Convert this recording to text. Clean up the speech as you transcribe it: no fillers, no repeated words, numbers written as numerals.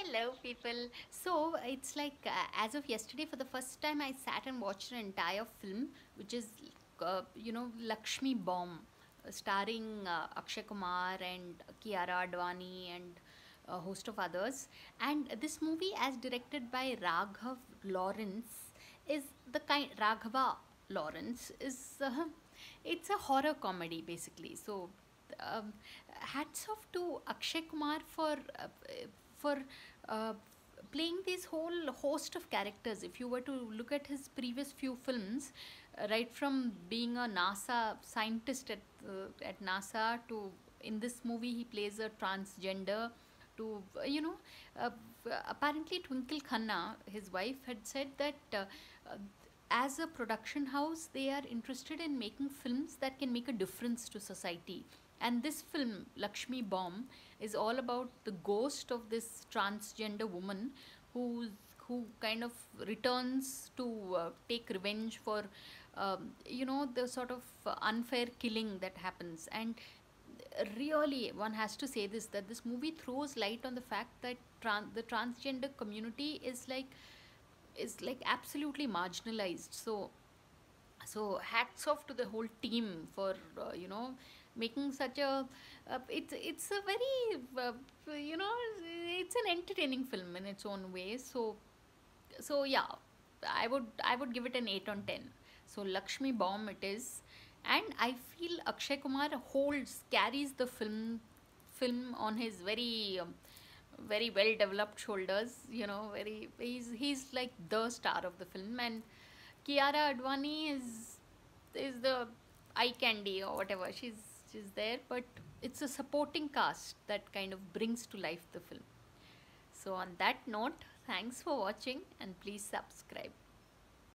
Hello, people. So it's like as of yesterday, for the first time, I sat and watched an entire film, which is Lakshmi Bomb, starring Akshay Kumar and Kiara Advani and a host of others. And this movie, as directed by Raghav Lawrence, is the kind Raghava Lawrence is it's a horror comedy basically. So um, hats off to Akshay Kumar for uh, playing this whole host of characters. If you were to look at his previous few films, right from being a NASA scientist at NASA to in this movie he plays a transgender to apparently Twinkle Khanna, his wife, had said that uh, as a production house they are interested in making films that can make a difference to society, and this film Lakshmi Bomb is all about the ghost of this transgender woman who who kind of returns to take revenge for the sort of unfair killing that happens. And really one has to say this, that this movie throws light on the fact that the transgender community is like absolutely marginalized. So hats off to the whole team for making such a it's a very it's an entertaining film in its own way. So yeah, I would give it an 8 on 10. So Lakshmi Bomb it is, and I feel Akshay Kumar carries the film on his very well developed shoulders. Very he's like the star of the film, and Kiara Advani is the eye candy or whatever. She's there, but it's a supporting cast that kind of brings to life the film. So on that note, thanks for watching and please subscribe.